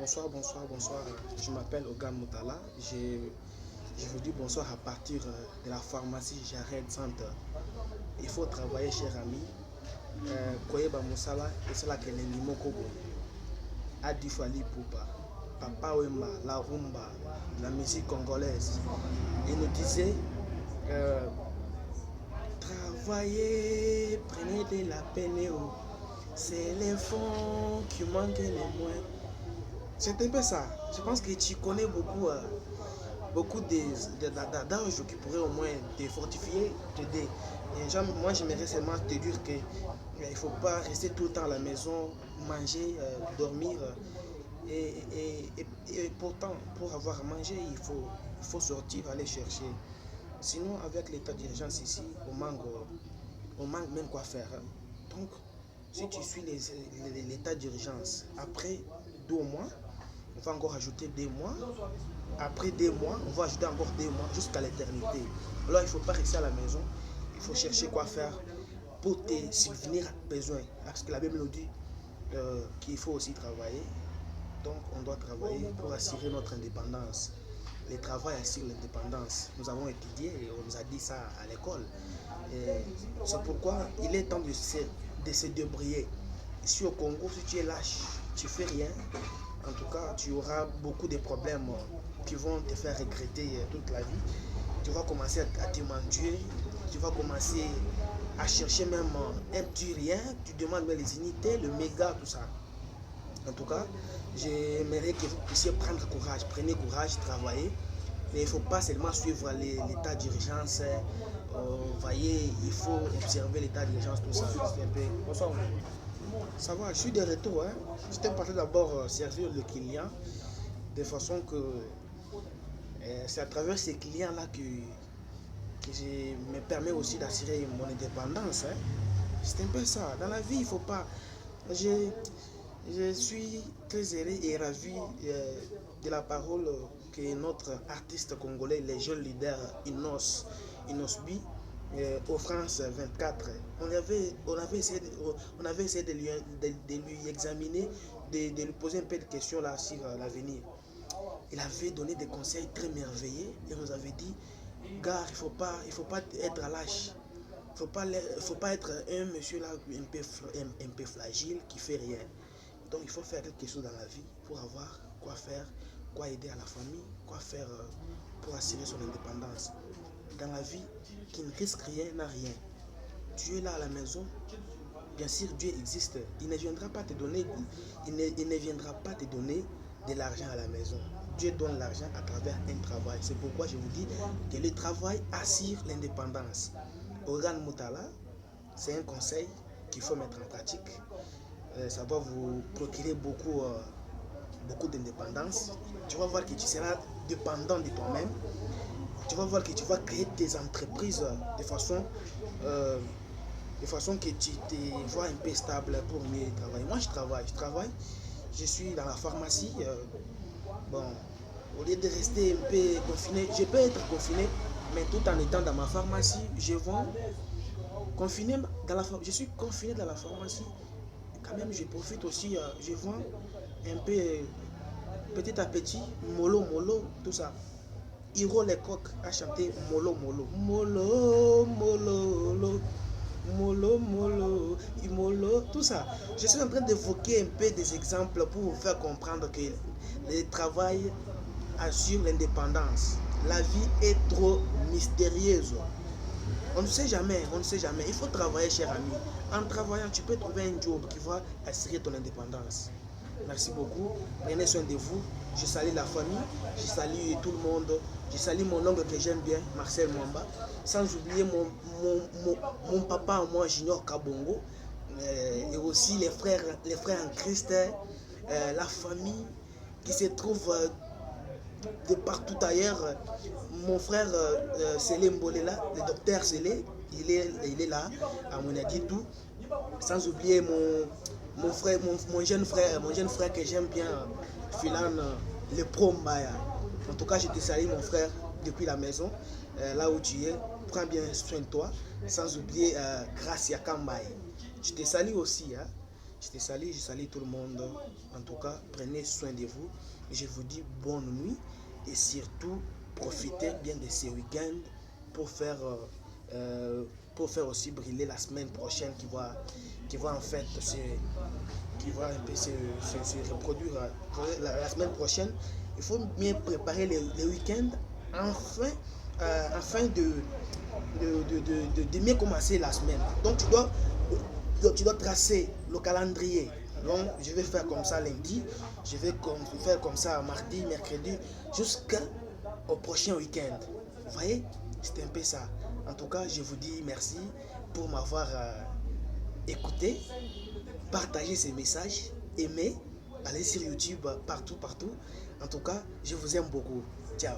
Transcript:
Bonsoir. Je m'appelle Ogan Moutala. Je vous dis bonsoir à partir de la pharmacie Jared Center. Il faut travailler, cher ami. Koyeba Moussala, et c'est là que les Mimokobo. Adifali Poupa, Papa Wemba, la rumba, la musique congolaise. Il nous disait travaillez, prenez de la peine. C'est les fonds qui manquent les moins. C'est un peu ça. Je pense que tu connais beaucoup d'âges qui pourraient au moins te fortifier, t'aider. Moi, j'aimerais seulement te dire qu'il ne faut pas rester tout le temps à la maison, manger, dormir. Et pourtant, pour avoir à manger, il faut sortir, aller chercher. Sinon, avec l'état d'urgence ici, on manque même quoi faire. Donc, si tu suis l'état d'urgence, après 2 mois, on va encore ajouter 2 mois. Après 2 mois, on va ajouter encore 2 mois jusqu'à l'éternité. Alors, il ne faut pas rester à la maison. Il faut chercher quoi faire pour te subvenir à besoin. Parce que la Bible nous dit qu'il faut aussi travailler. Donc, on doit travailler pour assurer notre indépendance. Le travail assure l'indépendance. Nous avons étudié et on nous a dit ça à l'école. C'est pourquoi il est temps de se débrouiller. Ici au Congo, si tu es lâche, tu ne fais rien, en tout cas, tu auras beaucoup de problèmes qui vont te faire regretter toute la vie. Tu vas commencer à te mendier, tu vas commencer à chercher même un petit rien, tu demandes même les unités, le méga, tout ça. En tout cas, j'aimerais que vous puissiez prendre courage, prenez courage, travaillez. Mais il ne faut pas seulement suivre l'état d'urgence. Voyez, il faut observer l'état d'urgence, tout ça. C'est un peu... Bonsoir. Ça va, je suis de retour. J'étais parti d'abord servir le client de façon que c'est à travers ces clients-là que je me permets aussi d'assurer mon indépendance. C'est un peu ça. Dans la vie, il ne faut pas... Je suis très heureux et ravi de la parole que notre artiste congolais, les jeunes leaders Inos Bi, au France 24, on avait essayé de lui examiner, de lui poser un peu de questions là sur l'avenir. Il avait donné des conseils très merveilleux et nous avait dit, gars, il faut pas être à lâche. Il ne faut pas être un monsieur là un peu fragile qui fait rien. Donc il faut faire quelque chose dans la vie pour avoir quoi faire, quoi aider à la famille, quoi faire pour assurer son indépendance. Dans la vie, qui ne risque rien n'a rien. Dieu est là à la maison, bien sûr Dieu existe. Il ne viendra pas te donner, de l'argent à la maison. Dieu donne l'argent à travers un travail. C'est pourquoi je vous dis que le travail assure l'indépendance. Ogan Moutala, c'est un conseil qu'il faut mettre en pratique. Ça va vous procurer beaucoup d'indépendance. Tu vas voir que tu seras dépendant de toi-même. Tu vas voir que tu vas créer tes entreprises de façon que tu te vois un peu stable pour mieux travailler. Moi, je travaille. Je suis dans la pharmacie. Bon, au lieu de rester un peu confiné, je peux être confiné, mais tout en étant dans ma pharmacie, je vends. Je suis confiné dans la pharmacie. Quand même, je profite aussi, je vends un peu petit à petit, mollo, tout ça. Hiro Lecoq a chanté mollo, tout ça. Je suis en train d'évoquer un peu des exemples pour vous faire comprendre que le travail assure l'indépendance. La vie est trop mystérieuse. On ne sait jamais. Il faut travailler, cher ami. En travaillant, tu peux trouver un job qui va assurer ton indépendance. Merci beaucoup. Prenez soin de vous. Je salue la famille. Je salue tout le monde. Je salue mon oncle que j'aime bien, Marcel Mwamba. Sans oublier mon papa, moi, Junior Kabongo. Et aussi les frères en Christ. La famille qui se trouve de partout ailleurs. Mon frère Sélé Mbolela, le docteur Sélé, il est là, à Monadidou. Sans oublier mon jeune frère que j'aime bien, Filan, le pro Mbaya. En tout cas, je te salue mon frère depuis la maison, là où tu es. Prends bien soin de toi. Sans oublier Gracia Kambaye. Je te salue aussi. Je te salue, je salue tout le monde. En tout cas, prenez soin de vous. Je vous dis bonne nuit et surtout, profitez bien de ces week-ends pour faire, aussi briller la semaine prochaine qui va en fait qui va un peu se reproduire la semaine prochaine. Il faut bien préparer les week-ends afin, afin de mieux commencer la semaine. Donc tu dois tracer le calendrier. Donc je vais faire comme ça lundi, je vais faire comme ça mardi, mercredi, jusqu'au prochain week-end. Vous voyez, c'est un peu ça. En tout cas, je vous dis merci pour m'avoir écouté, partagé ces messages, aimez, allez sur YouTube, partout. En tout cas, je vous aime beaucoup. Ciao.